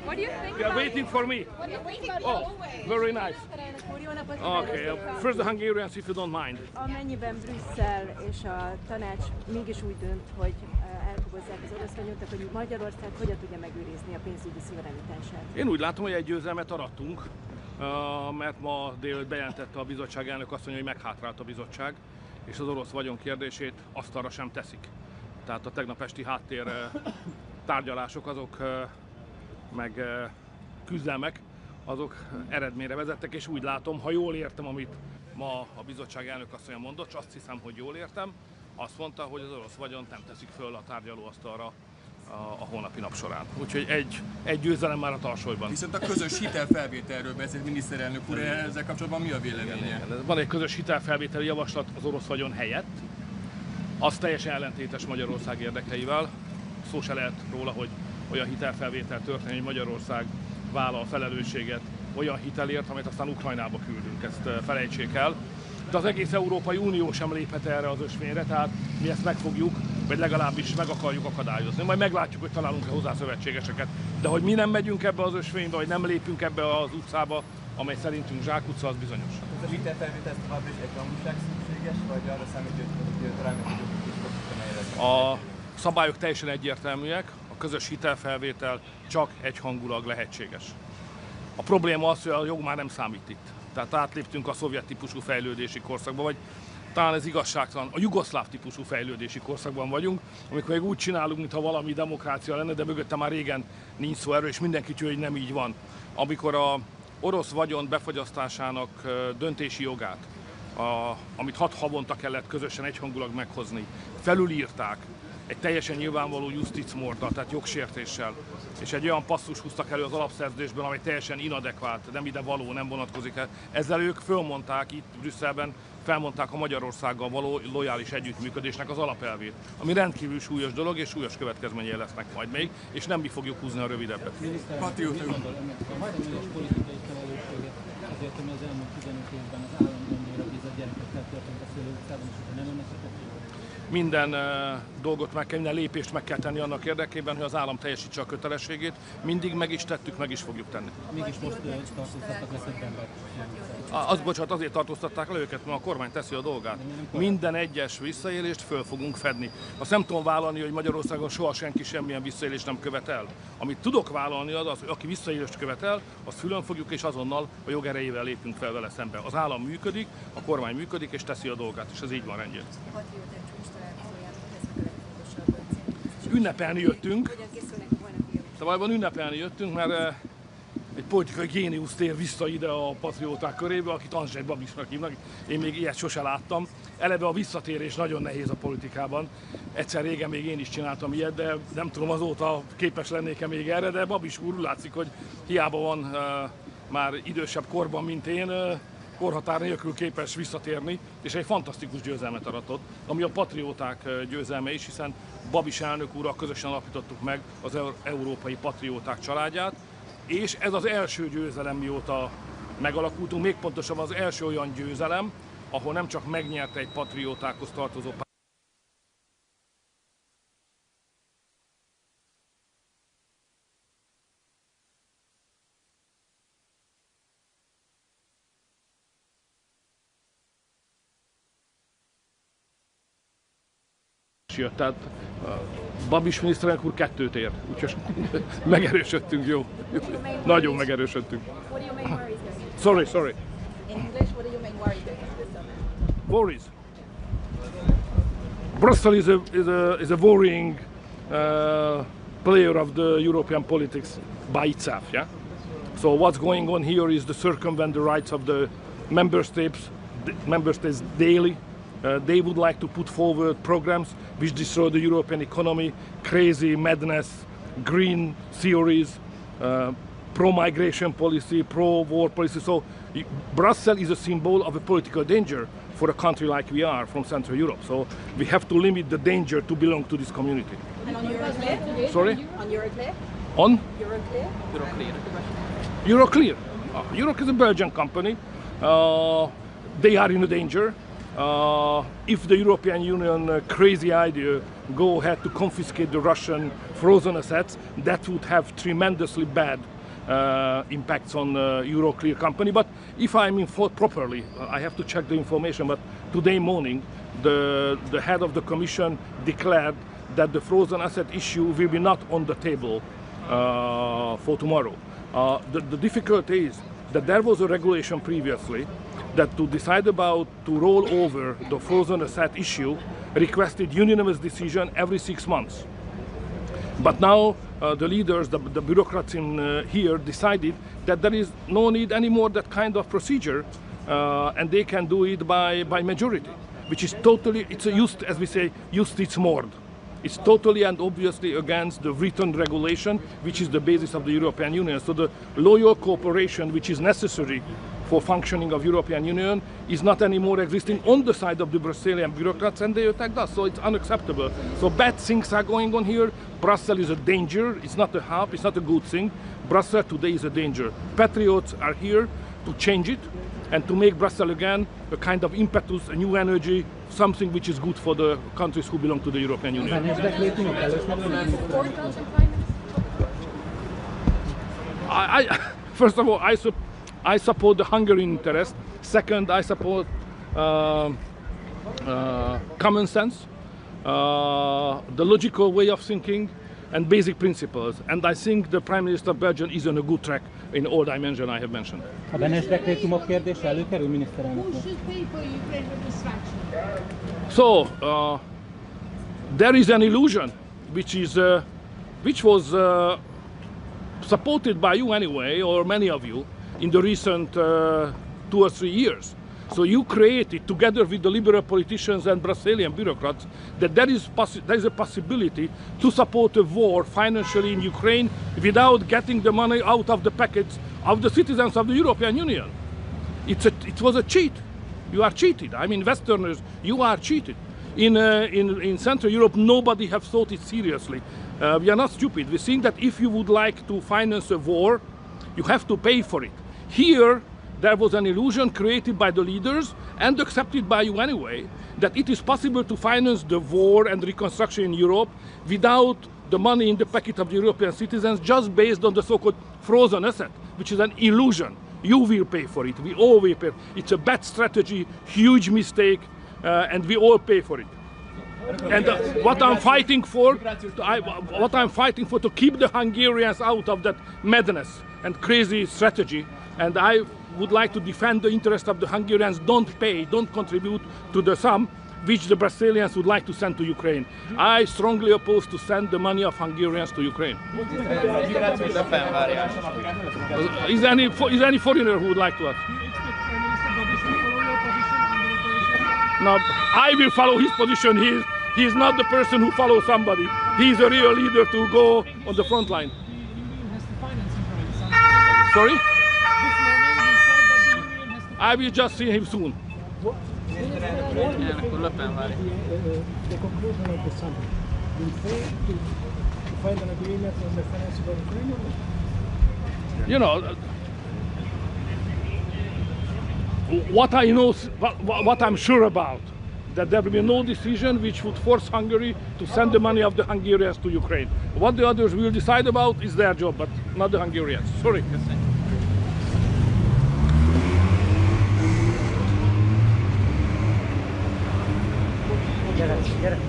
What do you think? You are waiting for me. Oh, very nice. Okay, first the Hungarians, if you don't mind. Amennyiben Brüsszel és a tanács mégis úgy dönt, hogy elkobozzák az orosz vagyont, akkor Magyarország hogyan tudja megőrizni a pénzügyi szuverenitását? Én úgy látom, hogy egy győzelmet arattunk, mert ma délután bejelentette a bizottság elnök azt mondja, hogy meghátrált a bizottság, és az orosz vagyon kérdését asztalra sem teszik. Tehát a tegnap esti háttér tárgyalások azok meg küzdelmek, azok eredményre vezettek, és úgy látom, ha jól értem, amit ma a bizottság elnök asszonya mondott, és azt hiszem, hogy jól értem, azt mondta, hogy az orosz vagyont nem teszik föl a tárgyalóasztalra a holnapi nap során. Úgyhogy egy győzelem már a tarsolyban. Viszont a közös hitelfelvételről beszélt miniszterelnök úr, ezzel kapcsolatban mi a véleménye? Van egy közös hitelfelvételi javaslat az orosz vagyon helyett, az teljesen ellentétes Magyarország érdekeivel. Szó se lehet róla, hogy olyan hitelfelvétel történik, hogy Magyarország vállal a felelősséget olyan hitelért, amit aztán Ukrajnába küldünk, ezt felejtsék el. De az egész Európai Unió sem léphet erre az ösvényre, tehát mi ezt megfogjuk, vagy legalábbis meg akarjuk akadályozni. Majd meglátjuk, hogy találunk-e hozzá szövetségeseket. De hogy mi nem megyünk ebbe az ösvénybe, vagy nem lépünk ebbe az utcába, amely szerintünk zsákutca, az bizonyos. Ez a hitelfelvétel továbbra is egy hangúság szükséges, vagy arra számít, hogy talán a szabályok teljesen egyértelműek, a közös hitelfelvétel csak egyhangulag lehetséges. A probléma az, hogy a jog már nem számít itt. Tehát átléptünk a szovjet típusú fejlődési korszakba, vagy talán ez igazságtalan, a jugoszláv típusú fejlődési korszakban vagyunk, amikor még úgy csinálunk, mintha valami demokrácia lenne, de mögötte már régen nincs szó erről, és mindenki tudja, hogy nem így van. Amikor a orosz vagyon befagyasztásának döntési jogát, amit 6 havonta kellett közösen egyhangulag meghozni, felülírták egy teljesen nyilvánvaló justicmorddal, tehát jogsértéssel, és egy olyan passzust húztak elő az alapszerződésben, amely teljesen inadekvált, nem ide való, nem vonatkozik el. Ezzel ők fölmondták itt Brüsszelben, felmondták a Magyarországgal való lojális együttműködésnek az alapelvét, ami rendkívül súlyos dolog, és súlyos következményei lesznek majd még, és nem mi fogjuk húzni a rövidebbet. Patriot úr. A hagyományos politikai felelősséget azért, ami az elmúlt 15 évben az állam gondjára bízott gyerekekkel történt a szülőutcában, és hogyha nem önnek minden dolgot minden lépést meg kell tenni annak érdekében, hogy az állam teljesítse a kötelességét. Mindig meg is tettük, meg is fogjuk tenni. Mégis most tartóztattak le több embert. Bocsánat, azért tartóztatták le őket, mert a kormány teszi a dolgát. Minden egyes visszaélést föl fogunk fedni. Azt nem tudom vállalni, hogy Magyarországon soha senki semmilyen visszaélést nem követel. Amit tudok vállalni az, hogy aki visszaélést követel, azt fülön fogjuk, és azonnal a jog erejével lépünk fel vele szembe. Az állam működik, a kormány működik, és teszi a dolgát, és ez így van rendjén. Ünnepelni jöttünk, tavalyban ünnepelni jöttünk, mert egy politikai géniusz tér vissza ide a patrióták körébe, akit Andrzej Babisnak hívnak. Én még ilyet sose láttam. Eleve a visszatérés nagyon nehéz a politikában. Egyszer régen még én is csináltam ilyet, de nem tudom, azóta képes lennék-e még erre, de Babis úr úgy látszik, hogy hiába van már idősebb korban, mint én, korhatár nélkül képes visszatérni, és egy fantasztikus győzelmet aratott, ami a patrióták győzelme is, hiszen Babis elnök úrral közösen alapítottuk meg az európai patrióták családját, és ez az első győzelem, mióta megalakultunk, még pontosabban az első olyan győzelem, ahol nem csak megnyerte egy patriótákhoz tartozó jött. Tehát Babis miniszterelnök úr 2-t ér, úgyhogy megerősödtünk, jó. Nagyon megerősödtünk. Sorry. In English, what are your main worries this summer? Worries. Brussels is a worrying player of the European politics by itself, yeah? So what's going on here is to circumvent the rights of the member states daily. They would like to put forward programs which destroy the European economy, crazy madness, green theories, pro-migration policy, pro-war policy. So Brussels is a symbol of a political danger for a country like we are from Central Europe. So we have to limit the danger to belong to this community. And on Euroclear? Sorry? On Euroclear? On? Euroclear? Euroclear. Euroclear is a Belgian company. They are in danger. if the European Union crazy idea go ahead to confiscate the Russian frozen assets, that would have tremendously bad impacts on Euroclear company. But if I'm informed properly, I have to check the information, but today morning the head of the Commission declared that the frozen asset issue will be not on the table for tomorrow. The difficulty is that there was a regulation previously that to decide about to roll over the frozen asset issue requested unanimous decision every 6 months. But now the leaders, the bureaucrats in here decided that there is no need anymore that kind of procedure and they can do it by majority, which is totally, it's a as we say, justitsmord. It's totally and obviously against the written regulation, which is the basis of the European Union. So the loyal cooperation which is necessary for functioning of European Union is not anymore existing on the side of the Brazilian bureaucrats, and they attacked us. So it's unacceptable. So bad things are going on here. Brussels is a danger. It's not a help. It's not a good thing. Brussels today is a danger. Patriots are here to change it and to make Brussels again a kind of impetus, a new energy, something which is good for the countries who belong to the European Union. First of all, I support the Hungarian interest. Second, I support common sense, the logical way of thinking, and basic principles. And I think the Prime Minister of Belgium is on a good track in all dimensions I have mentioned. A Benes dekrétumok kérdése előkerül, miniszterelnök úr? So, there is an illusion which was supported by you anyway, or many of you, in the recent 2 or 3 years. So you created, together with the liberal politicians and Brazilian bureaucrats, that there is a possibility to support a war financially in Ukraine without getting the money out of the pockets of the citizens of the European Union. It was a cheat. You are cheated. I mean, Westerners, you are cheated. In Central Europe, nobody has thought it seriously. We are not stupid. We think that if you would like to finance a war, you have to pay for it. Here, there was an illusion created by the leaders and accepted by you anyway, that it is possible to finance the war and reconstruction in Europe without the money in the pocket of the European citizens, just based on the so-called frozen asset, which is an illusion. You will pay for it. We all will pay. It's a bad strategy, huge mistake, and we all pay for it. And what I'm fighting for, to keep the Hungarians out of that madness and crazy strategy. And I would like to defend the interest of the Hungarians. Don't pay, don't contribute to the sum which the Brazilians would like to send to Ukraine. I strongly oppose to send the money of Hungarians to Ukraine. Is any foreigner who would like to ask? No, I will follow his position. He is not the person who follows somebody. He is a real leader to go on the front line. Sorry? I will just see him soon. The conclusion of the summit will fail to find an agreement on the financing of Ukraine? You know, what I know, what I'm sure about, that there will be no decision which would force Hungary to send the money of the Hungarians to Ukraine. What the others will decide about is their job, but not the Hungarians. Sorry. Get it.